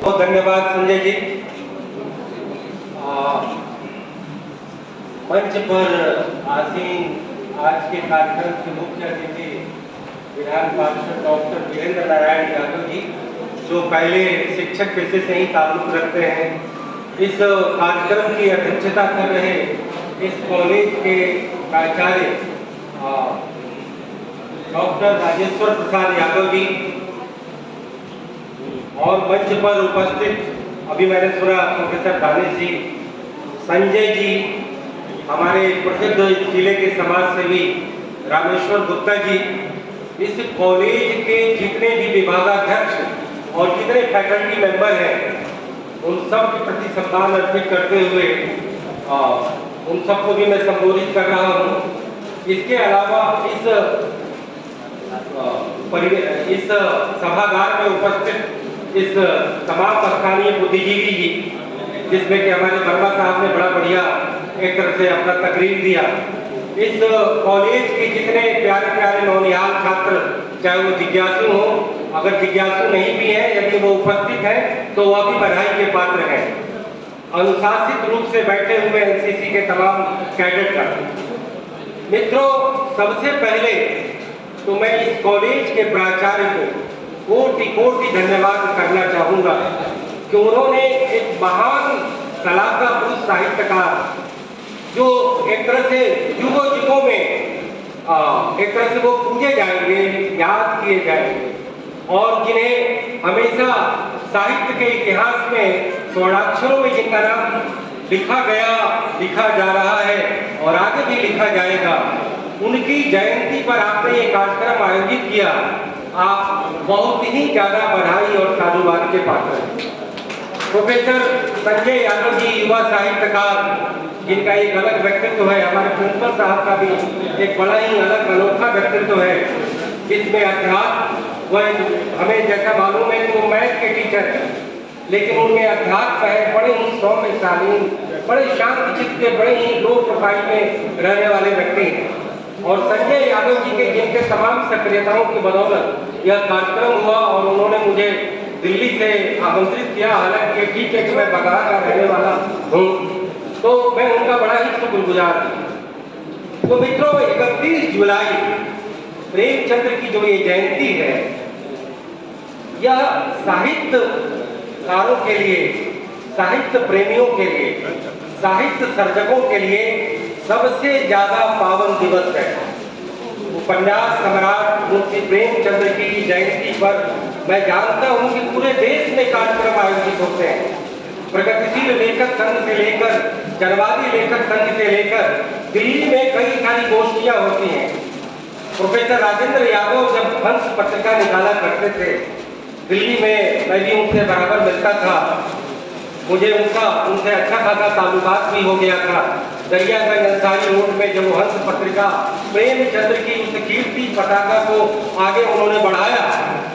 बहुत धन्यवाद संजय जी। मंच पर आसीन आज के कार्यक्रम के मुख्य अतिथि विधान पार्षद डॉक्टर वीरेंद्र नारायण यादव जी, जो पहले शिक्षक पेशे से ही ताल्लुक रखते हैं, इस कार्यक्रम की अध्यक्षता कर रहे इस कॉलेज के प्राचार्य डॉक्टर राजेश्वर प्रसाद यादव जी, और मंच पर उपस्थित अभी मैंने सुना प्रोफेसर दानिश जी, संजय जी, हमारे प्रसिद्ध जिले के समाज सेवी रामेश्वर गुप्ता जी, इस कॉलेज के जितने भी विभागाध्यक्ष और जितने फैकल्टी मेंबर हैं, उन सब के प्रति सम्मान अर्पित करते हुए उन सबको भी मैं संबोधित कर रहा हूँ। इसके अलावा इस सभागार में उपस्थित इस तमाम स्थानीय बुद्धिजीवी जी, जिसमें कि हमारे वर्मा साहब ने बड़ा बढ़िया एक तरह से अपना तकरीर दिया, इस कॉलेज के जितने प्यारे प्यारे नौनिहाल छात्र, चाहे वो जिज्ञासु हो, अगर जिज्ञासु नहीं भी है, यदि वो उपस्थित है तो वह भी बधाई के पात्र हैं। अनुशासित रूप से बैठे हुए एनसीसी के तमाम कैडेट का मित्रों, सबसे पहले तो मैं इस कॉलेज के प्राचार्य को कोटि कोटि धन्यवाद करना चाहूंगा कि उन्होंने एक महान कला का पुरुष साहित्यकार, जो एक तरह से युगों युगों में एक तरह से वो पूजे जाएंगे, याद किए जाएंगे, और जिन्हें हमेशा साहित्य के इतिहास में स्वर्णाक्षरों में जिनका नाम लिखा गया, लिखा जा रहा है और आगे भी लिखा जाएगा, उनकी जयंती पर आपने ये कार्यक्रम आयोजित किया। आप बहुत ही ज्यादा बधाई और साधुवाद के पात्र हैं। प्रोफेसर संजय यादव जी, युवा साहित्यकार, जिनका एक अलग व्यक्तित्व है, हमारे प्रिंसिपल साहब का भी एक बड़ा ही अलग अनोखा व्यक्तित्व है, जिसमें अध्यात्म, वह हमें जैसा मालूम है कि वो मैथ के टीचर हैं, लेकिन उनमें अध्यात्म है, बड़े ही सौम्य शालीन, बड़े शांत चित्त के, बड़े ही लो प्रोफाइल में रहने वाले व्यक्ति हैं। और संजय यादव जी के जिनके तमाम सक्रियताओं की बदौलत यह कार्यक्रम हुआ और उन्होंने मुझे दिल्ली से आमंत्रित किया, हालांकि ठीक है कि मैं बगहा का रहने वाला हूँ, तो मैं उनका बड़ा ही शुक्रगुजार हूँ। तो मित्रों, 31 जुलाई प्रेमचंद्र की जो ये जयंती है, यह साहित्यकारों के लिए, साहित्य प्रेमियों के लिए, साहित्य सर्जकों के लिए सबसे ज्यादा पावन दिवस है। उपन्यास सम्राट मुंशी प्रेमचंद्र की जयंती पर मैं जानता हूं कि पूरे देश में कार्यक्रम आयोजित होते हैं। प्रगतिशील लेखक संघ से लेकर, जनवादी लेखक संघ से लेकर दिल्ली में कई सारी गोष्ठियां होती हैं। प्रोफेसर राजेंद्र यादव जब हंस पत्रिका निकाला करते थे दिल्ली में, मैं भी उनसे बराबर मिलता था, मुझे उनसे अच्छा खासा ताल्लुकात भी हो गया था। दरियागंज अंसारी रोड में जब हंस पत्रिका प्रेमचंद्र की उस कीर्ति पताका को आगे उन्होंने बढ़ाया,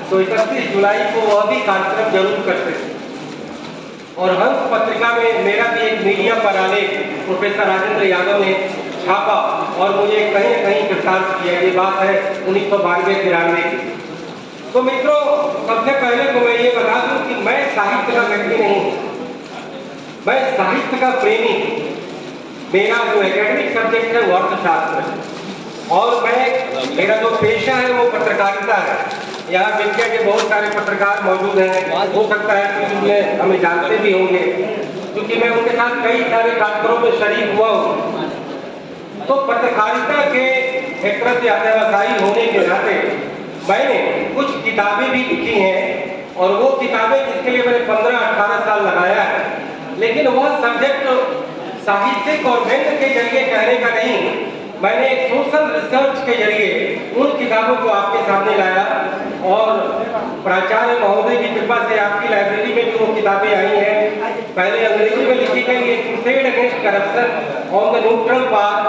तो 31 जुलाई को वह भी कार्यक्रम जरूर करते थे। और हंस पत्रिका में मेरा भी एक मीडिया पर आलेख प्रोफेसर राजेंद्र यादव ने छापा और मुझे कहीं न कहीं कृतार्थ किया। ये बात है 1992-93 की। तो मित्रों, सबसे पहले तो मैं ये बता दूं कि मैं साहित्य का व्यक्ति नहीं हूँ, मैं साहित्य का प्रेमी हूँ। मेरा जो एकेडमिक सब्जेक्ट है वो अर्थशास्त्र है और मेरा जो पेशा है वो पत्रकारिता है। यहाँ विद्या के बहुत सारे पत्रकार मौजूद हैं, हो सकता है कि उनमें हमें जानते भी होंगे, क्योंकि मैं उनके साथ कई सारे कार्यक्रमों में शरीक हुआ हूँ। तो पत्रकारिता के एक तरह से व्यवसायी होने के नाते मैंने कुछ किताबें भी लिखी हैं, और वो किताबें जिसके लिए मैंने 15-18 साल लगाया है, लेकिन वह सब्जेक्ट साहित्यिक और व्यंग्य के जरिए कहने का नहीं, मैंने एक सोशल रिसर्च के जरिए उन किताबों को आपके सामने लाया। और प्राचार्य महोदय की कृपा से आपकी लाइब्रेरी में भी वो किताबें आई हैं। पहले अंग्रेजी में लिखी गई एक crusade against corruption on the neutral path,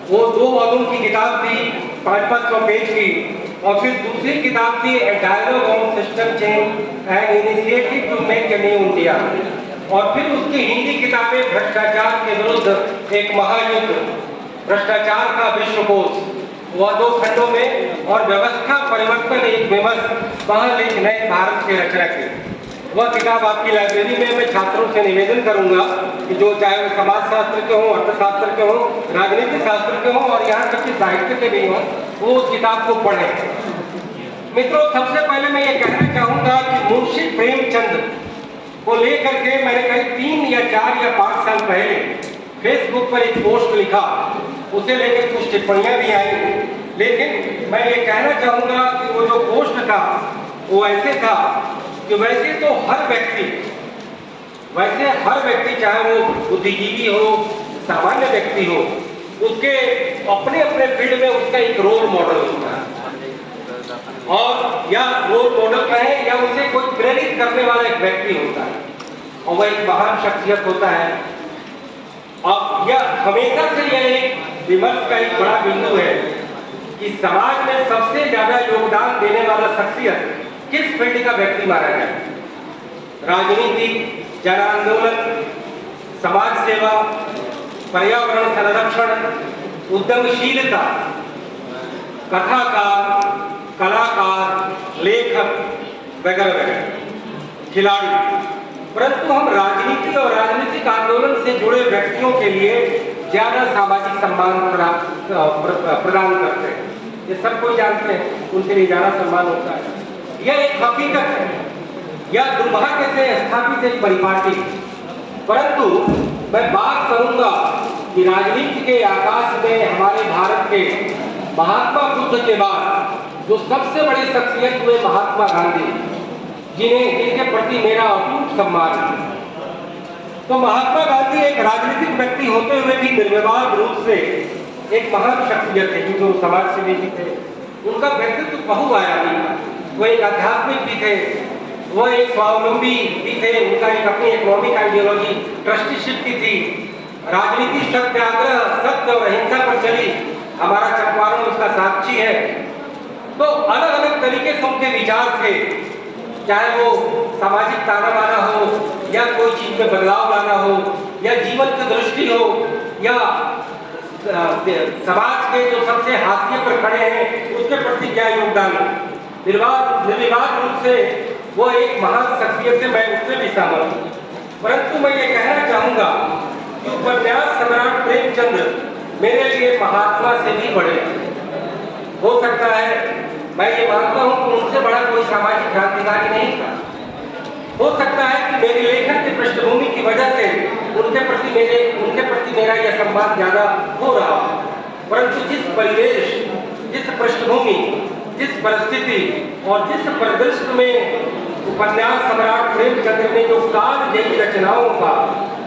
वो 2 वॉल्यूम की किताब थी, 500 पेज की। और फिर दूसरी किताब थी a dialogue on system change and initiative to make a new India. और फिर उसकी हिंदी किताबें भ्रष्टाचार के विरुद्ध एक महायुद्ध। भ्रष्टाचार का विश्वकोश, वह 2 खंडों में और व्यवस्था परिवर्तन एक विमर्श, पहल एक नए भारत के रचना की। वह किताब आपकी लाइब्रेरी में मैं छात्रों से निवेदन करूंगा कि जो चाहे वो समाजशास्त्र के हों, अर्थशास्त्र के हों, राजनीति शास्त्र के हों और यहाँ तक कि साहित्य के भी हों, वो उस किताब को पढ़ें। मित्रों, सबसे पहले मैं ये कहना चाहूंगा कि मुंशी प्रेमचंद को लेकर के मैंने करीब 3 या 4 या 5 साल पहले फेसबुक पर एक पोस्ट लिखा, उसे लेकर कुछ टिप्पणियां भी आई, लेकिन मैं ये कहना चाहूंगा कि वो जो पोस्ट था वो ऐसे था कि वैसे हर व्यक्ति चाहे वो बुद्धिजीवी हो, सामान्य व्यक्ति हो, उसके अपने अपने फील्ड में उसका एक रोल मॉडल होता है, और या रोल मॉडल कहे या उसे कोई प्रेरित करने वाला एक व्यक्ति होता है, और वह एक महान शख्सियत होता है। और यह हमेशा से यह एक विमर्श का एक बड़ा बिंदु है कि समाज में सबसे ज्यादा योगदान देने वाला शख्सियत किस फील्ड का व्यक्ति माना जाए। राजनीति, जन आंदोलन, समाज सेवा, पर्यावरण संरक्षण, उद्यमशीलता, कथाकार, कलाकार, लेखक वगैरह वगैरह, खिलाड़ी। परंतु हम राजनीति और राजनीतिक आंदोलन से जुड़े व्यक्तियों के लिए ज्यादा सामाजिक सम्मान प्रदान करते हैं। ये सब कोई जानते हैं, उनके लिए ज्यादा सम्मान होता है। यह एक हकीकत है, यह दुर्भाग्य से स्थापित एक परिपाटी। परंतु मैं बात करूंगा कि राजनीति के आकाश में हमारे भारत के महात्मा बुद्ध के बाद जो सबसे बड़ी शख्सियत हुए महात्मा गांधी, जिनके प्रति मेरा अटूट सम्मान है। तो महात्मा गांधी एक राजनीतिक व्यक्ति होते हुए भी निर्विवाद रूप से एक महान शख्सियत है, क्योंकि वो समाज सेवी भी थे। उनका व्यक्तित्व बहुआयामी था। वो एक आध्यात्मिक भी थे, वो एक स्वावलंबी भी थे, उनका एक अपनी इकोनॉमिक आइडियोलॉजी ट्रस्टीशिप की थी। राजनीति सत्याग्रह, सत्य और अहिंसा पर चली, हमारा चंपारण उसका साक्षी है। तो अलग अलग तरीके से उनके विचार थे, चाहे वो सामाजिक ताना बाना हो, या कोई चीज में बदलाव लाना हो, या जीवन की दृष्टि हो, या समाज के जो सबसे हाशिए पर खड़े हैं उसके प्रति क्या योगदान। निर्विवाद रूप से वो एक महान शख्सियत से, मैं उससे भी सहमत हूँ। परंतु मैं ये कहना चाहूंगा कि उपन्यास सम्राट प्रेमचंद मेरे लिए महात्मा से भी बड़े हो सकता है। मैं ये मानता हूं कि उनसे बड़ा कोई सामाजिक क्रांतिकारी नहीं था। हो सकता है कि मेरी लेखन की पृष्ठभूमि की वजह से उनके प्रति मेरा यह सम्मान ज्यादा हो रहा। परंतु जिस परिवेश, जिस पृष्ठभूमि, जिस परिस्थिति और जिस परिदृश्य में उपन्यास सम्राट प्रेमचंद ने जो काल जयी रचनाओं का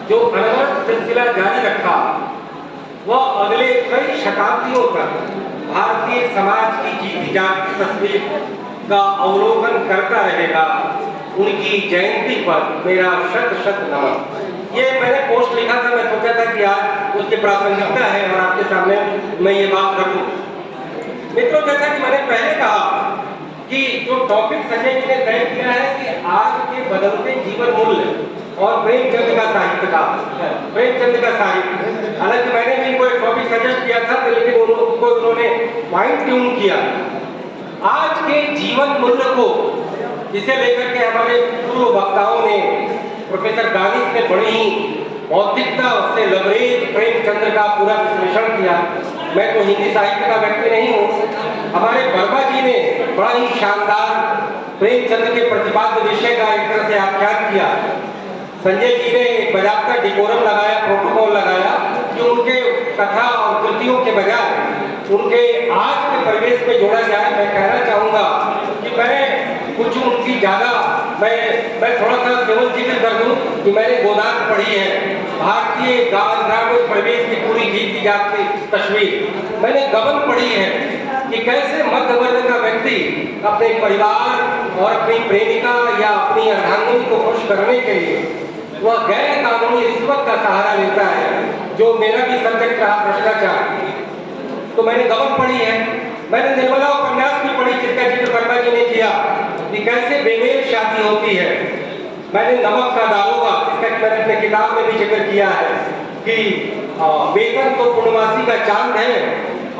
जो अनवरत सिलसिला जारी रखा, वह अगले कई शताब्दियों तक भारतीय समाज की जीती जागती तस्वीर का अवलोकन करता रहेगा। उनकी जयंती पर मेरा शत शत नमन। ये मैंने पोस्ट लिखा था, मैं सोचा था कि आज उसकी प्रासंगिकता है और आपके सामने मैं ये बात रखूं। मित्रों, जैसा कि मैंने पहले कहा कि जो टॉपिक संजय जी ने तय किया है कि आज के बदलते जीवन मूल्य और प्रेमचंद का साहित्य, हालांकि मैंने भी इनको एक टॉपिक सजेस्ट किया था, लेकिन उसको उन्होंने फाइन ट्यून किया। आज के जीवन मूल्य को, जिसे लेकर के हमारे पूर्व वक्ताओं ने, प्रोफेसर गानिस ने बड़ी ही बौद्धिकता से लबरेज प्रेमचंद का पूरा विश्लेषण किया। मैं तो हिंदी साहित्य का व्यक्ति नहीं हूँ। हमारे वर्मा जी ने बड़ा ही शानदार प्रेमचंद के प्रतिपाद्य विषय का एक तरह से आख्यान किया। संजय जी ने एक बजाबता डिकोरम लगाया, प्रोटोकॉल लगाया कि उनके कथा और कृतियों के बजाय उनके आज के परिवेश में जोड़ा जाए। मैं कहना चाहूंगा कि मैं कुछ उनकी ज्यादा मैं थोड़ा सा केवल जिक्र कर दूं कि मैंने गोदान पढ़ी है, भारतीय ग्रामीण परिवेश की पूरी जीती जागती तस्वीर। मैंने गबन पढ़ी है कि कैसे मध्य वर्ग का व्यक्ति अपने परिवार और अपनी प्रेमिका या अपनी अर्धांगिनी को खुश करने के लिए वह गैर कानूनी रिश्वत का सहारा लेता है, जो मेरा भी सब्जेक्ट रहा, भ्रष्टाचार। तो मैंने गबन पढ़ी है। मैंने निर्मला उपन्यास भी पढ़ी, जिसका जिक्र वर्मा जी ने किया कि कैसे बेमेल शादी होती है। मैंने नमक का दारोगा, जिसका मैंने अपने किताब में भी जिक्र किया है कि वेतन तो पूर्णमासी का चांद है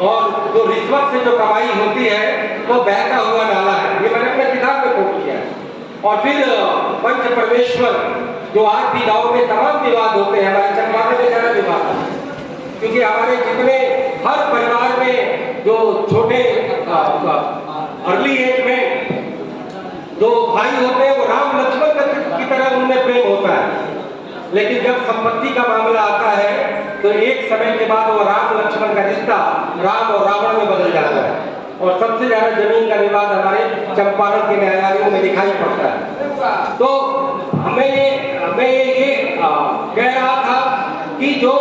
और जो रिश्वत से जो कमाई होती है वो बहता हुआ नाला है। ये मैंने अपने किताब में कोट किया है। और फिर पंच परमेश्वर, जो आज भी गाँव में तमाम विवाद होते हैं, हमारे चंपारण में ज़्यादा विवाद है, क्योंकि हमारे जितने हर परिवार में जो छोटे अर्ली एज में जो भाई होते हैं वो राम लक्ष्मण की तरह उनमें प्रेम होता है, लेकिन जब संपत्ति का मामला आता है तो एक समय के बाद वो राम लक्ष्मण का रिश्ता राम और रावण में बदल जाता है। और सबसे ज्यादा जमीन का विवाद हमारे चंपारण के न्यायालयों में दिखाई पड़ता है। तो मैं ये कह रहा था कि जो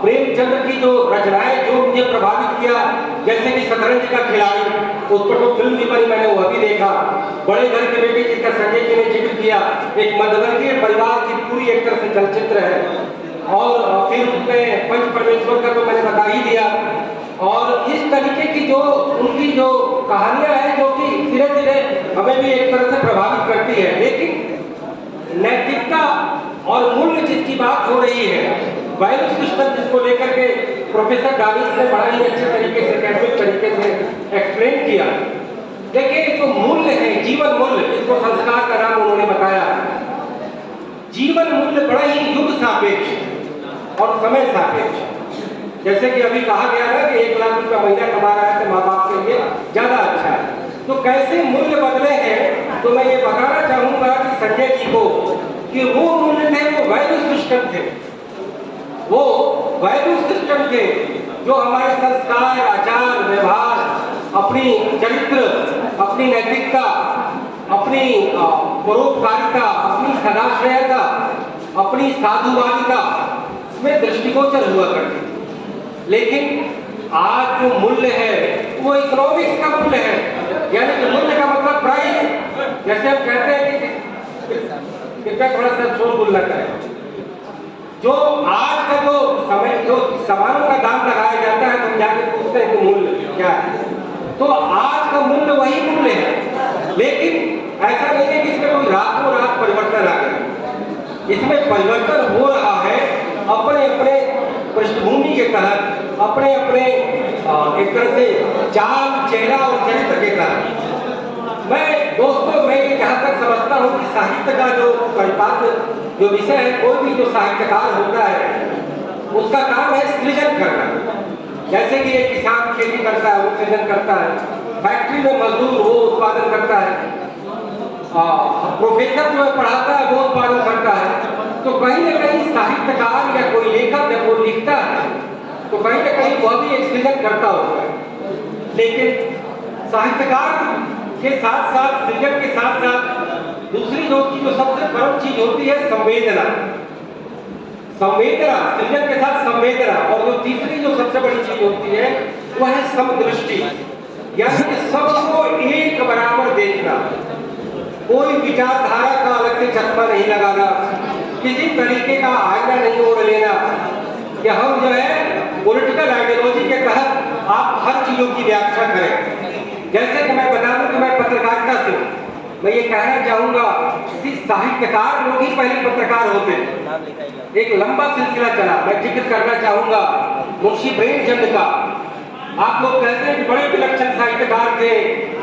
प्रेमचंद्र की जो रचनाएं जो मुझे प्रभावित किया, जैसे कि शतरंज का खिलाड़ी, उस पर तो फिल्म भी बनी, मैंने वो अभी देखा। बड़े घर के बेटे जिसका संजय जी ने जिक्र किया, एक मध्यवर्गीय परिवार की पूरी एक तरह से चलचित्र है। और फिर उसमें पंच परमेश्वर का तो मैंने बता ही दिया। और इस तरीके की जो उनकी जो कहानियां हैं जो कि धीरे धीरे हमें भी एक तरह से प्रभावित करती है, लेकिन नैतिकता और मूल्य जिसकी बात हो रही है, वैल्यू सिस्टम जिसको लेकर के प्रोफेसर डाविस ने बड़ा ही अच्छे तरीके से एकेडमिक तरीके से एक्सप्लेन किया। देखिए जो मूल्य है, जीवन मूल्य, जिसको संस्कार का नाम उन्होंने बताया, जीवन मूल्य बड़ा ही युग सापेक्ष और समय सापेक्ष। जैसे कि अभी कहा गया ना कि 1 लाख रुपया महीना कमा रहा है तो माँ बाप के लिए ज्यादा अच्छा है। तो कैसे मूल्य बदले हैं, तो मैं ये बताना चाहूंगा कि संजय जी को कि वो मूल्य थे, वो वैल्यू सिस्टम थे, वो वैल्यू सिस्टम थे जो हमारे संस्कार, आचार व्यवहार, अपनी चरित्र, अपनी नैतिकता, अपनी परोपकारिता, अपनी सदाश्रयता, अपनी साधुवादिता में दृष्टिगोचर हुआ करती। लेकिन आज जो मूल्य है वो इकोनॉमिक्स का मूल्य है, यानी कि मूल्य का मतलब प्राइस। जैसे हम कहते हैं कि कृपया थोड़ा सा शोर बोलना करें। जो आज का जो समय जो सामानों का दाम लगाया जाता है, तो जाके पूछते हैं कि मूल्य क्या है, तो आज का मूल्य वही मूल्य है। लेकिन ऐसा नहीं है कि इसमें कोई रातों रात परिवर्तन आ गया। इसमें परिवर्तन हो रहा है अपने अपने पृष्ठभूमि के तहत, अपने अपने एक तरह से चाल, चेहरा और चरित्र के तहत। मैं ये जहाँ तक समझता हूँ कि साहित्य का जो परिपात्र जो विषय है, कोई भी जो साहित्यकार होता है उसका काम है सृजन करना। जैसे कि एक किसान खेती करता है, वो सृजन करता है, फैक्ट्री में मजदूर वो उत्पादन करता है, प्रोफेसर जो पढ़ाता है वो उत्पादन करता है। तो कहीं ना कहीं साहित्यकार या कोई लेखक जब वो लिखता है तो कहीं ना कहीं वह भी एक सृजन करता होता है। लेकिन साहित्यकार के साथ साथ, सृजन के साथ साथ दूसरी जो सबसे परम चीज होती है संवेदना। संवेदना, सृजन के साथ संवेदना। और जो तीसरी जो सबसे बड़ी चीज होती है वह है समदृष्टि, यानी कि सबको एक बराबर देखना, कोई विचारधारा का अलग से चश्मा नहीं लगाना, किसी तरीके का आईना नहीं ओढ़ लेना कि हम जो है पॉलिटिकल आइडियोलॉजी के तहत आप हर चीजों की व्याख्या करें। जैसे कि मैं बता दूं कि मैं पत्रकारिता से हूं, मैं ये कहना चाहूंगा कि साहित्यकार लोग ही पहले पत्रकार होते हैं। एक लंबा सिलसिला चला, मैं जिक्र करना चाहूंगा मुंशी प्रेमचंद का। आप लोग कहते हैं कि बड़े विलक्षण साहित्यकार थे,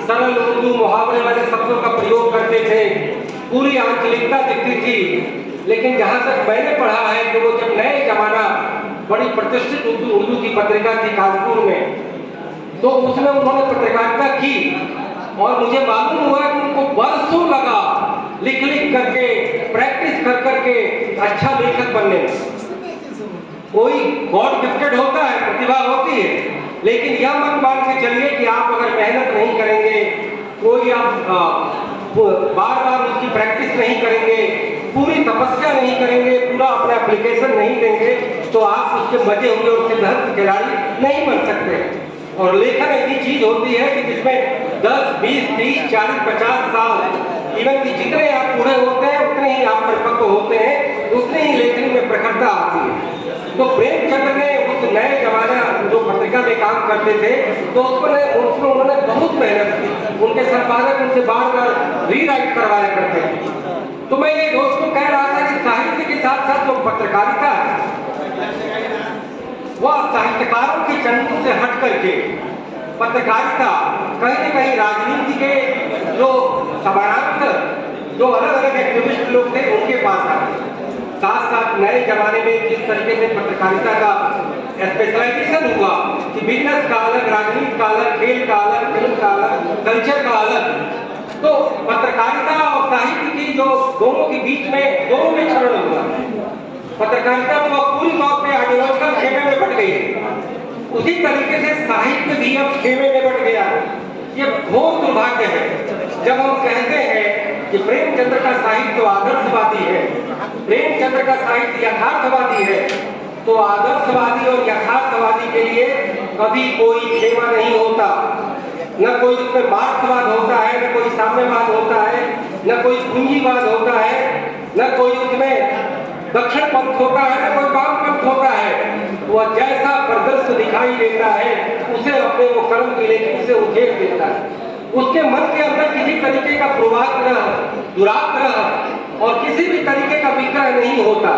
सरल उर्दू मुहावरे वाले शब्दों का प्रयोग करते थे, पूरी आंचलिकता दिखती थी। लेकिन जहां तक मैंने पढ़ा है कि वो जब नए जमाना बड़ी प्रतिष्ठित उर्दू की पत्रिका थी कानपुर में, तो उसमें उन्होंने पत्रकारिता की और मुझे मालूम हुआ कि उनको बरसों लगा लिख करके, प्रैक्टिस करके अच्छा लेखक बनने में। कोई गॉड गिफ्टेड होता है, प्रतिभा होती है, लेकिन यह मत मान के चलिए कि आप अगर मेहनत नहीं करेंगे, कोई आप बार बार उसकी प्रैक्टिस नहीं करेंगे, पूरी तपस्या नहीं करेंगे, पूरा अपना एप्लीकेशन नहीं देंगे, तो आप उसके बचे हुए और सिद्धांत खिलाड़ी नहीं बन सकते। और लेखन ऐसी चीज होती है कि जिसमें 10, 20, 30, 40, 50 साल, इवन कि जितने आप पूरे होते हैं उतने ही आप परिपक्व होते हैं, उतने ही लेखनी में प्रखरता आती है। तो प्रेमचंद्र ने उस नए जमाना जो पत्रिका में काम करते थे, तो उसमें उन्होंने बहुत मेहनत की। उनके संपादक उनसे बार बार रीराइट करवाया करते थे। तो मैं ये दोस्तों कह रहा था कि साहित्य के साथ साथ जो पत्रकारिता है वह साहित्यकारों के चंगुल से हट करके पत्रकारिता कहीं न कहीं राजनीति के जो समानांत जो अलग अलग एक्टिविस्ट लोग थे उनके पास आए। साथ साथ नए जमाने में जिस तरीके से पत्रकारिता का स्पेशलाइजेशन हुआ कि बिजनेस का अलग, राजनीति का अलग, खेल का अलग, फिल्म का अलग, कल्चर का अलग, तो पत्रकारिता और साहित्य की जो दोनों के बीच में दोनों में क्षरण हुआ। पत्रकारिता तो अब पूरी तौर पे आइडियोलॉजिकल खेमे में बट गई है, उसी तरीके से साहित्य भी अब खेमे में बट गया। ये घोर दुर्भाग्य है जब हम कहते हैं कि प्रेमचंद्र का साहित्य आदर्शवादी है, प्रेमचंद्र का साहित्य यथार्थवादी है, तो आदर्शवादी और यथार्थवादी के लिए कभी कोई खेमा नहीं होता। न कोई उसमें मार्क्सवाद होता है, न कोई साम्यवाद होता है, न कोई पूंजीवाद होता है, न कोई उसमें दक्षिण पंथ होता है, न कोई वाम पंथ होता है। वह जैसा प्रदर्श दिखाई देता है उसे अपने वो कर्म की लेकिन उसे उधेड़ देता है। उसके मन के अंदर किसी तरीके का पूर्वाग्रह, दुराग्रह और किसी भी तरीके का विग्रह नहीं होता।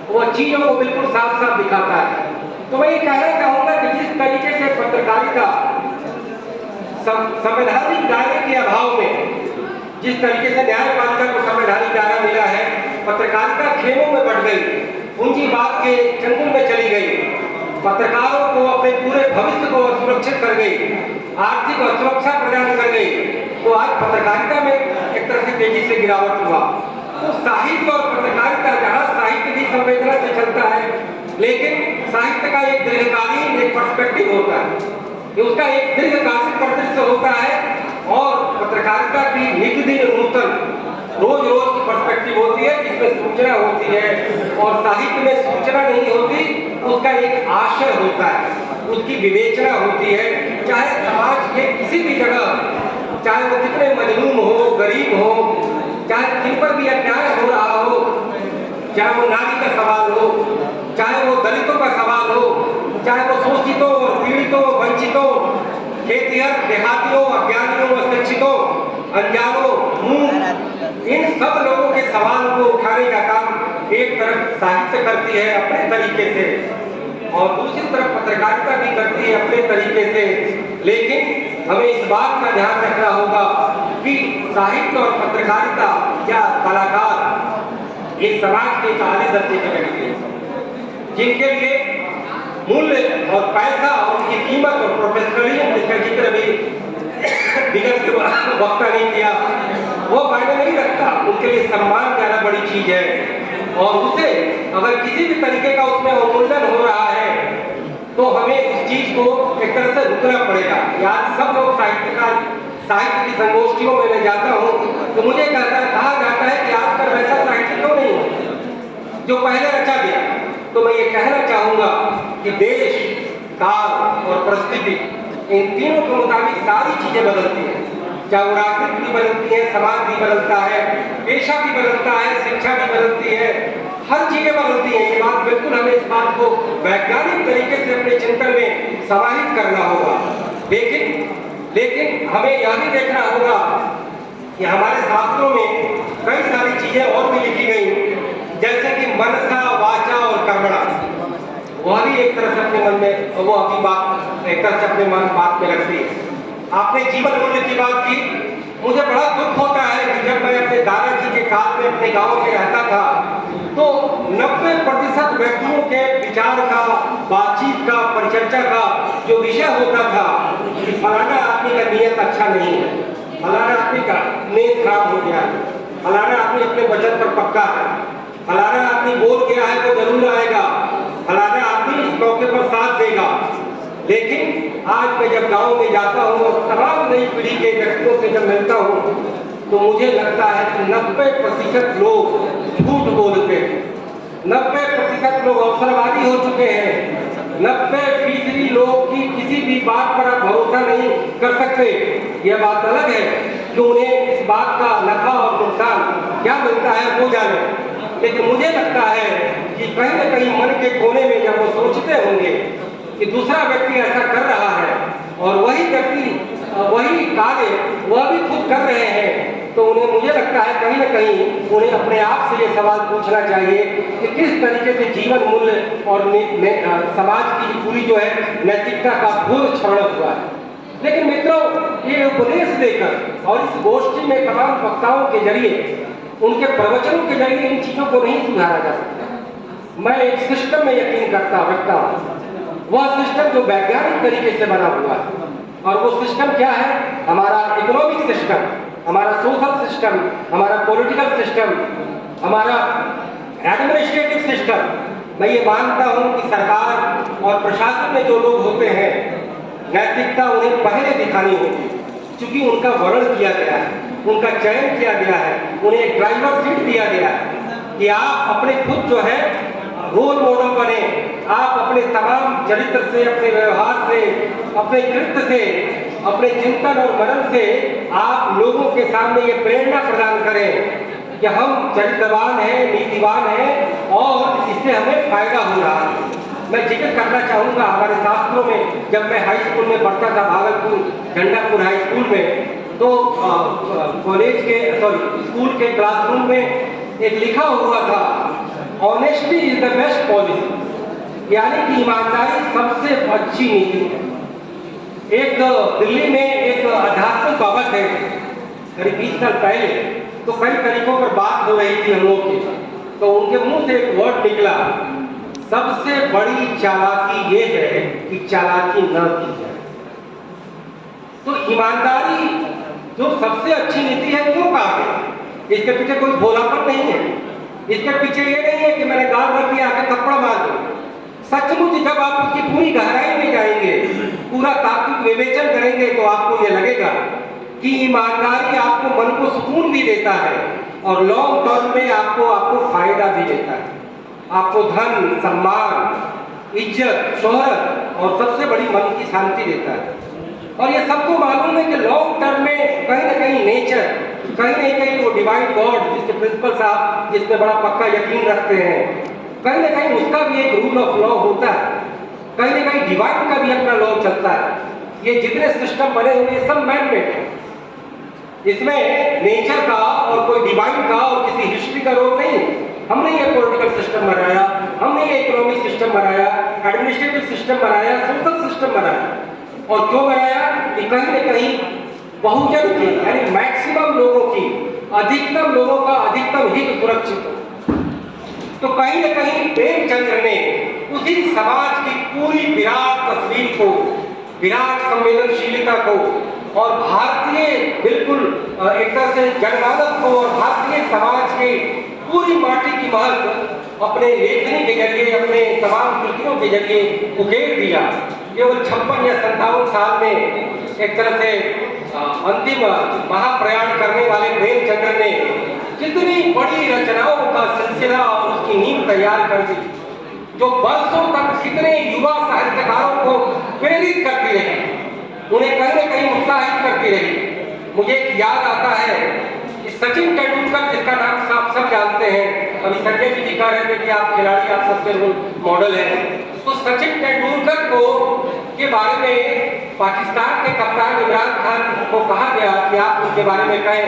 वह चीजों को बिल्कुल साफ साफ दिखाता है। तो मैं ये कहना चाहूंगा कि जिस तरीके से पत्रकारिता संवैधानिक दायरे के अभाव में, जिस तरीके से न्यायपालिका को संवैधानिक दायरा मिला है, पत्रकारिता खेमों में बढ़ गई, पूंजीवाद के चंगुल में चली गई, पत्रकारों को अपने पूरे भविष्य को सुरक्षित कर गई, आर्थिक सुरक्षा प्रदान कर गई, तो आज पत्रकारिता में एक तरह से तेजी से गिरावट हुआ। तो साहित्य और पत्रकारिता, जहाँ साहित्य भी संवेदना से चलता है, लेकिन साहित्य का एक दीर्घकालीन एक पर्सपेक्टिव होता है, उसका एक दीर्घकालिक परिदृश्य होता है, और पत्रकारिता की नित्य दिन नूतन रोज रोज की पर्सपेक्टिव होती है, जिसमें सूचना होती है। और साहित्य में सूचना नहीं होती, उसका एक आशय होता है, उसकी विवेचना होती है। चाहे समाज के किसी भी जगह, चाहे वो कितने मजलूम हो, गरीब हो, चाहे जिन पर भी अन्याय हो रहा हो, चाहे वो नारी का सवाल हो, चाहे वो दलितों का सवाल हो, चाहे वो शोषितों, पीड़ितों, वंचितों, खेतिहर, देहातियों, अज्ञानियों, अशिक्षितों, अनजानों, मूर्ख, इन सब लोगों के सवाल को उठाने का काम एक तरफ साहित्य करती है अपने तरीके से, और दूसरी तरफ पत्रकारिता भी करती है अपने तरीके से। लेकिन हमें इस बात का ध्यान रखना होगा कि साहित्य और पत्रकारिता या कलाकार ये समाज के आले दर्जे के व्यक्ति हैं, जिनके लिए मूल्य और पैसा और उनकी कीमत और प्रोफेशनलिज्म, जिसका जिक्र भी विगत के वक्ता नहीं किया, वो मायने नहीं रखता। उनके लिए सम्मान ज्यादा बड़ी चीज है, और उसे अगर किसी भी तरीके का उसमें अवमूल्यन हो रहा है तो हमें उस चीज को एक तरह से रुकना पड़ेगा। आज सब लोग साहित्यकार, साहित्य की संगोष्ठियों में मैं जाता हूँ तो मुझे कहा जाता है कि आजकल वैसा साहित्य क्यों नहीं हो जो पहले रचा गया। तो मैं ये कहना चाहूंगा कि देश, काल और परिस्थिति, इन तीनों के मुताबिक सारी चीजें बदलती हैं। चाहे वो राजनीति भी बदलती है, समाज भी बदलता है, पेशा भी बदलता है, शिक्षा भी बदलती है, हर चीजें बदलती हैं। ये बात बिल्कुल हमें इस बात को वैज्ञानिक तरीके से अपने चिंतन में समाहित करना होगा। लेकिन हमें यह भी देखना होगा कि हमारे शास्त्रों में कई सारी चीजें और भी लिखी गई, जैसे कि मनसा, वाचा और कर्मणा, वह भी एक तरह से अपने मन में, वो अपनी बात एक तरह से अपने मन बात में रखती है। आपने जीवन मूल्य की बात की, मुझे बड़ा दुख होता है कि जब मैं अपने दादाजी के काल में अपने गांव में रहता था तो 90% व्यक्तियों के विचार का, बातचीत का, परिचर्चा का जो विषय होता था कि फलाना आदमी का नियत अच्छा नहीं है, फलाना आदमी का नीयत खराब हो गया है, फलाना आदमी अपने वचन पर पक्का है, फलाना आदमी बोल गया है तो जरूर आएगा, फलाना आदमी इस मौके पर साथ देगा। लेकिन आज मैं जब गांव में जाता हूँ और तमाम नई पीढ़ी के व्यक्तियों से जब मिलता हूँ तो मुझे लगता है कि 90% लोग झूठ बोलते हैं, 90% लोग अवसरवादी हो चुके हैं, 90% लोग की किसी भी बात पर आप भरोसा नहीं कर सकते। यह बात अलग है कि उन्हें इस बात का नफा और नुकसान क्या मिलता है वो जाने, लेकिन मुझे लगता है कि कहीं न कहीं मन के कोने में जब वो सोचते होंगे कि दूसरा व्यक्ति ऐसा कर रहा है और वही व्यक्ति वही कार्य वह भी खुद कर रहे हैं, तो उन्हें, मुझे लगता है कहीं ना कहीं उन्हें अपने आप से ये सवाल पूछना चाहिए कि किस तरीके से जीवन मूल्य और समाज की पूरी जो है नैतिकता का घोर क्षरण हुआ है। लेकिन मित्रों, ये उपदेश देकर और इस गोष्ठी में तमाम वक्ताओं के जरिए, उनके प्रवचनों के जरिए इन चीजों को नहीं सुधारा जा सकता। मैं एक सिस्टम में यकीन रखता हूँ, वह सिस्टम जो वैज्ञानिक तरीके से बना हुआ है। और वो सिस्टम क्या है? हमारा इकोनॉमिक सिस्टम, हमारा सोशल सिस्टम, हमारा पॉलिटिकल सिस्टम, हमारा एडमिनिस्ट्रेटिव सिस्टम। मैं ये मानता हूँ कि सरकार और प्रशासन में जो लोग होते हैं, नैतिकता उन्हें पहले दिखानी होगी, क्योंकि उनका वर्णन किया गया है, उनका चयन किया गया है, उन्हें एक ड्राइवर सीट दिया गया है कि आप अपने खुद जो है रोल मॉडल बने। आप अपने तमाम चरित्र से, अपने व्यवहार से, अपने कृत्य से, अपने चिंतन और मनन से आप लोगों के सामने ये प्रेरणा प्रदान करें कि हम चरित्रवान हैं, नीतिवान हैं और इससे हमें फायदा हो रहा है। मैं जिक्र करना चाहूँगा, हमारे शास्त्रों में जब मैं हाई स्कूल में पढ़ता था, भागलपुर झंडापुर हाई स्कूल में, तो स्कूल के क्लासरूम में एक लिखा हुआ था, honesty is the best policy, यानी कि ईमानदारी सबसे अच्छी नीति है। एक दिल्ली में एक आध्यात्मिक बाबा थे, करीब 20 साल पहले, तो कई तरीकों पर बात हो रही थी हम लोग की, तो उनके मुंह से एक वर्ड निकला, सबसे बड़ी चालाकी ये है कि चालाकी न की जाए। तो ईमानदारी जो सबसे अच्छी नीति है, क्यों कहा गया? इसके पीछे कोई भोलापन नहीं है, इसके पीछे ये नहीं है कि मैंने गाल रख दिया, आके थप्पड़ मार दो। सचमुच जब आप उसकी पूरी गहराई में जाएंगे, पूरा तात्विक विवेचन करेंगे, तो आपको ये लगेगा कि ईमानदारी आपको मन को सुकून भी देता है और लॉन्ग टर्म में आपको फायदा भी देता है। आपको धन, सम्मान, इज्जत, शोहरत और सबसे बड़ी मन की शांति देता है। और ये सबको मालूम है कि लॉन्ग टर्म में कहीं ना कहीं नेचर, कहीं ना कहीं वो डिवाइन गॉड जिसके प्रिंसिपल साहब जिसमें बड़ा पक्का यकीन रखते हैं, कहीं ना कहीं उसका भी एक रूल ऑफ लॉ होता है, कहीं ना कहीं डिवाइन का भी अपना लॉ चलता है। ये जितने सिस्टम बने हुए सब मैन मेड है, इसमें नेचर का और कोई डिवाइन का और किसी हिस्ट्री का रोल नहीं है। हमने ये पॉलिटिकल सिस्टम बनाया, हमने ये इकोनॉमिक सिस्टम बनाया, एडमिनिस्ट्रेटिव सिस्टम बनाया, सोशल सिस्टम बनाया, और क्यों बनाया कि कहीं न कहीं बहुजन की, यानी मैक्सिमम लोगों की, अधिकतम लोगों का अधिकतम हित सुरक्षित हो। तो कहीं न कहीं प्रेमचंद्र ने उसी समाज की पूरी विराट तस्वीर को, विराट संवेदनशीलता को और भारतीय बिल्कुल एक तरह से जनमानस को और भारतीय समाज के पूरी माटी की महत्व अपने लेखनी के जरिए, अपने तमाम कृतियों के जरिए उकेर दिया। केवल 56 या 57 साल में एक तरह से अंतिम महाप्रयाण करने वाले प्रेमचंद्र ने कितनी बड़ी रचनाओं का सिलसिला और उसकी नींव तैयार कर दी, जो वर्षों तक कितने युवा साहित्यकारों को प्रेरित करती रही, उन्हें कहीं न कहीं उत्साहित करती रही। मुझे एक याद आता है कि सचिन तेंदुलकर, जिसका नाम आप सब जानते हैं, अभी संजय जी दिखा रहे थे कि आप खिलाड़ी, आप सबसे रोल मॉडल हैं, तो सचिन तेंदुलकर को के बारे में पाकिस्तान के कप्तान इमरान खान को कहा गया कि आप उनके बारे में कहें,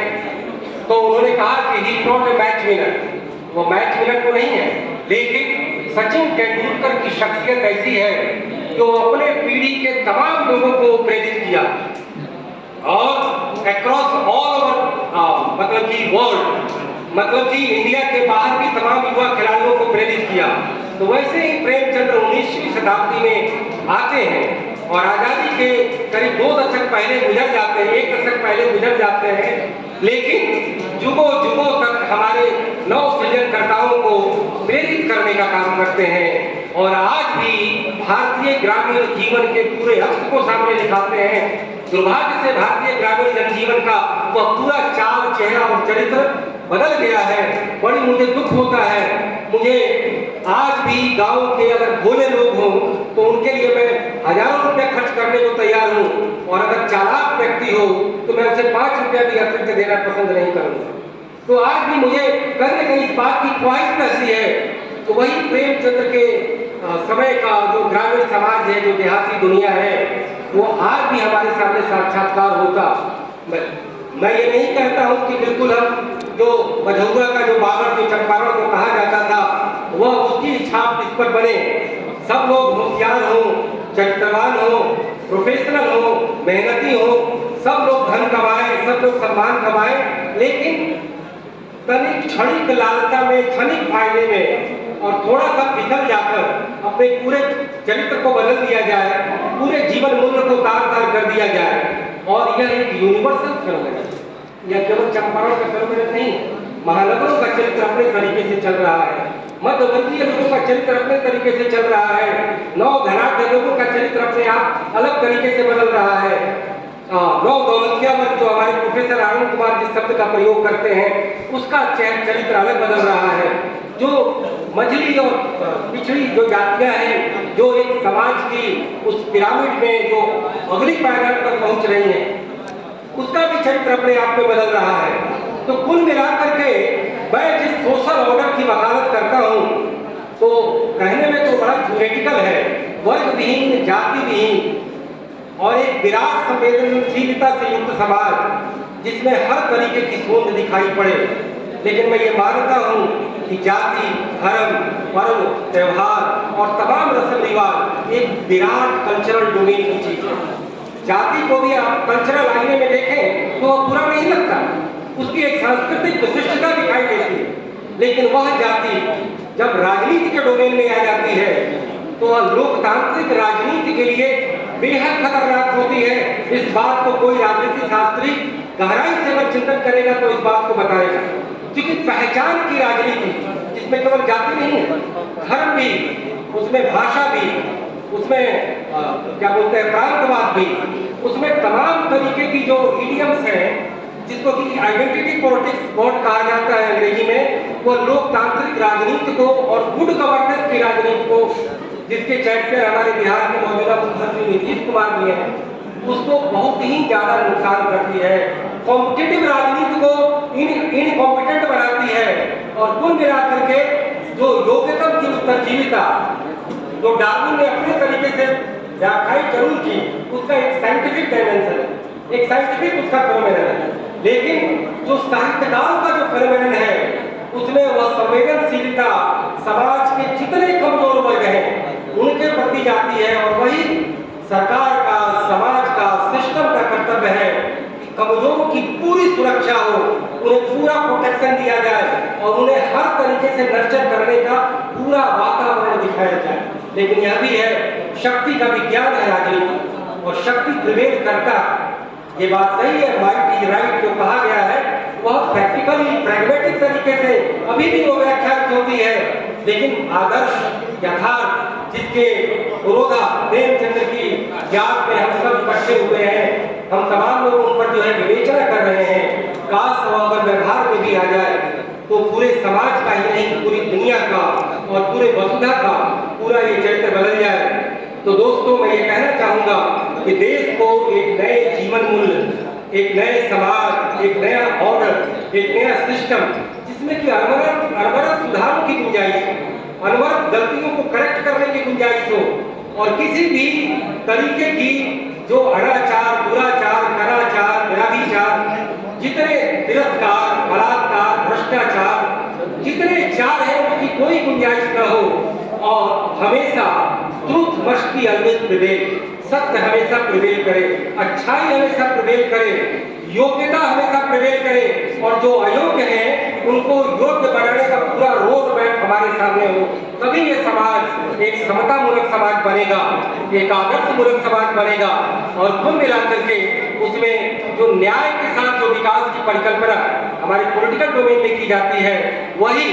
तो उन्होंने कहा कि he is not a match winner, वो मैच विनर तो नहीं है, लेकिन सचिन तेंदुलकर की शख्सियत ऐसी है जो अपने पीढ़ी के तमाम लोगों को प्रेरित किया और अक्रॉस ऑल ओवर मतलब कि वर्ल्ड, मतलब कि इंडिया के बाहर भी तमाम युवा खिलाड़ियों को प्रेरित किया। तो वैसे ही प्रेमचंद्र 19वीं शताब्दी में आते हैं और आजादी के करीब 2 दशक पहले गुजर जाते हैं, 1 दशक पहले गुजर जाते हैं, लेकिन जुगों जुगों तक हमारे नव सृजनकर्ताओं को प्रेरित करने का काम करते हैं और आज भी भारतीय ग्रामीण जीवन के पूरे अर्थ को सामने दिखाते हैं। दुर्भाग्य से भारतीय ग्रामीण जनजीवन का वह पूरा चाल, चेहरा और चरित्र बदल गया है। बड़ी मुझे दुख होता है। मुझे आज भी गांव के अगर भोले लोग हों तो उनके लिए मैं हजारों रुपए खर्च करने को तैयार हूँ, और अगर चालाक व्यक्ति हो तो मैं उसे 5 रुपया भी अतिरिक्त देना पसंद नहीं करूँगा। तो आज भी मुझे कहीं न कहीं इस बात की ख्वाहिश रहती है तो वही प्रेमचंद्र के समय का जो ग्रामीण समाज है, जो देहाती दुनिया है, वो आज भी हमारे सामने साक्षात्कार होता। मैं ये नहीं कहता हूँ कि बिल्कुल हम जो मझौरा का जो बाबर जो चंपारण को कहा जाता था वह उसकी छाप इस पर बने। सब लोग होशियार हो, चरित्रवान हो, प्रोफेशनल हो, मेहनती हो, सब लोग धन कमाए, सब लोग सम्मान कमाए, लेकिन तनिक क्षणिक लालसा में, क्षणिक फायदे में और थोड़ा सा फिसल जाकर अपने पूरे चरित्र को बदल दिया जाए, पूरे जीवन मूल्य को तार-तार कर दिया जाए। और यह एक यूनिवर्सल फिनोमेना है, यह केवल चंपारण का फिनोमेना नहीं है। महानगरों का चरित्र अपने तरीके से चल रहा है, मध्यवर्गीय लोगों का चरित्र अपने तरीके से चल रहा है, नौ धनाढ्य लोगों का चरित्र अपने आप अलग तरीके से बदल रहा है। नौ दौलतिया वर्ग जो हमारे प्रोफेसर आनंद कुमार जिस शब्द का प्रयोग करते हैं उसका चरित्र अलग बदल रहा है। जो मझली और पिछड़ी जो जातियां हैं, जो एक समाज की उस पिरामिड में जो अगली पायदान पर पहुंच रही हैं, उसका भी चरित्र अपने आप में बदल रहा है। तो कुल मिलाकर के मैं जिस सोशल ऑर्डर की वकालत करता हूँ तो कहने में तो बड़ा थ्योरेटिकल है, वर्ग विहीन, जाति विहीन और एक विराट संवेदनशीलता से युक्त समाज जिसमें हर तरीके की सोच दिखाई पड़े। लेकिन मैं ये मानता हूँ कि जाति, धर्म, पर्व, त्योहार और तमाम रस्म रिवाज एक विराट कल्चरल डोमेन की चीज है। जाति को भी आप कल्चरल आईने में देखें तो वह बुरा नहीं लगता, उसकी एक सांस्कृतिक विशिष्टता दिखाई देती है। लेकिन वह जाति जब राजनीति के डोमेन में आ जाती है तो वह लोकतांत्रिक राजनीति के लिए बेहद खतरनाक होती है। इस बात को कोई राजनीति शास्त्री गहराई से अगर चिंतन करेगा तो इस बात को बताएगा, क्योंकि पहचान की राजनीति जिसमें केवल जाति नहीं है, धर्म भी, उसमें भाषा भी, उसमें क्या बोलते हैं प्रांतवाद भी, उसमें तमाम तरीके की जो इडियम्स हैं जिसको कि आइडेंटिटी पॉलिटिक्स बहुत कहा जाता है अंग्रेजी में, वो लोकतांत्रिक राजनीति को और गुड गवर्नेंस की राजनीति को, जिसके चैप्टर हमारे बिहार के मौजूदा मुख्यमंत्री नीतीश कुमार भी हैं, उसको बहुत ही ज्यादा नुकसान करती है। कॉम्पिटिटिव राजनीति को इनकॉम्पिटेंट बनाती है और कुल मिलाकर के जो योग्यतम की उत्तरजीविता जो डार्विन ने अपने तरीके से व्याख्यायित जरूर की, उसका एक साइंटिफिक डायमेंशन है, एक साइंटिफिक उसका फेनोमेनन है। लेकिन जो साहित्यकार का जो फेनोमेनन है उसमें वह संवेदनशीलता समाज के जितने कमजोर वर्ग हैं उनके प्रति जाती है और वही सरकार का, समाज का, सिस्टम का कर्तव्य है कि कमजोरों की पूरी सुरक्षा हो, उन्हें पूरा प्रोटेक्शन दिया जाए और उन्हें हर तरीके से नर्चर करने का पूरा वातावरण दिखाया जाए। लेकिन यह भी है, शक्ति का विज्ञान है राजनीति और शक्ति प्रिवेल करता। ये बात सही है, माइट इज राइट जो कहा गया है वह प्रैक्टिकली प्रैग्मेटिक तरीके से अभी भी वो व्याख्यात होती है, लेकिन आदर्श यथार्थ जिसके पुरोधा प्रेमचंद्र की याद में हम सब इकट्ठे हुए हैं, हम तमाम लोगों पर जो है विवेचना कर रहे हैं, काश वह अगर व्यवहार में भी आ जाए तो पूरे समाज का ही नहीं पूरी दुनिया का और पूरे वसुधा का पूरा ये चरित्र बदल जाए। तो दोस्तों मैं ये कहना चाहूंगा कि देश को एक नए जीवन मूल्य, एक नए समाज, एक नया ऑर्डर, एक नया सिस्टम जिसमें कि अनवरत सुधारों की गुंजाइश हो, अनवरत गलतियों को करेक्ट करने की गुंजाइश हो और किसी भी तरीके की जो अनाचार, दुराचार, कदाचार, व्यभिचार, जितने तिरस्कार, बलात्कार, भ्रष्टाचार, जितने चार हैं उसकी कोई गुंजाइश न हो और हमेशा truth must be always prevail, सत्य हमेशा प्रिवेल करे, अच्छाई हमेशा प्रिवेल करे, योग्यता हमेशा प्रिवेल करे और जो अयोग्य हैं उनको योग्य बनाने का पूरा रोड मैप हमारे सामने हो, तभी ये समाज एक समता मूलक समाज बनेगा, एक आदर्श मूलक समाज बनेगा और कुल मिलाकर के उसमें जो न्याय के साथ जो विकास की परिकल्पना हमारी पॉलिटिकल डोमेन में की जाती है वही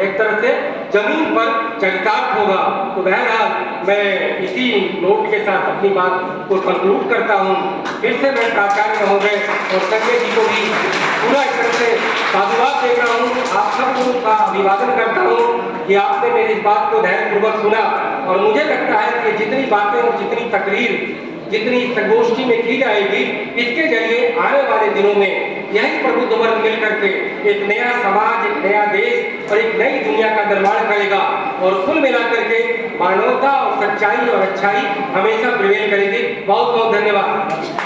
एक तरह से जमीन पर चरितार्थ होगा। तो बहरहाल मैं इसी नोट के साथ अपनी बात को कंक्लूड करता हूँ। फिर से मैं प्राचार्य महोदय और संजय जी को भी पूरा एक तरह से साधुवाद दे रहा हूँ, आप सब लोगों का अभिवादन करता हूँ कि आपने मेरी इस बात को धैर्यपूर्वक सुना और मुझे लगता है कि जितनी बातें और जितनी तकरीर जितनी संगोष्ठी में की जाएगी इसके जरिए आने वाले दिनों में यही प्रबुद्ध वर्ग मिलकर के एक नया समाज, एक नया देश और एक नई दुनिया का निर्माण करेगा और कुल मिलाकर के मानवता और सच्चाई और अच्छाई हमेशा प्रिवेल करेगी। बहुत बहुत धन्यवाद।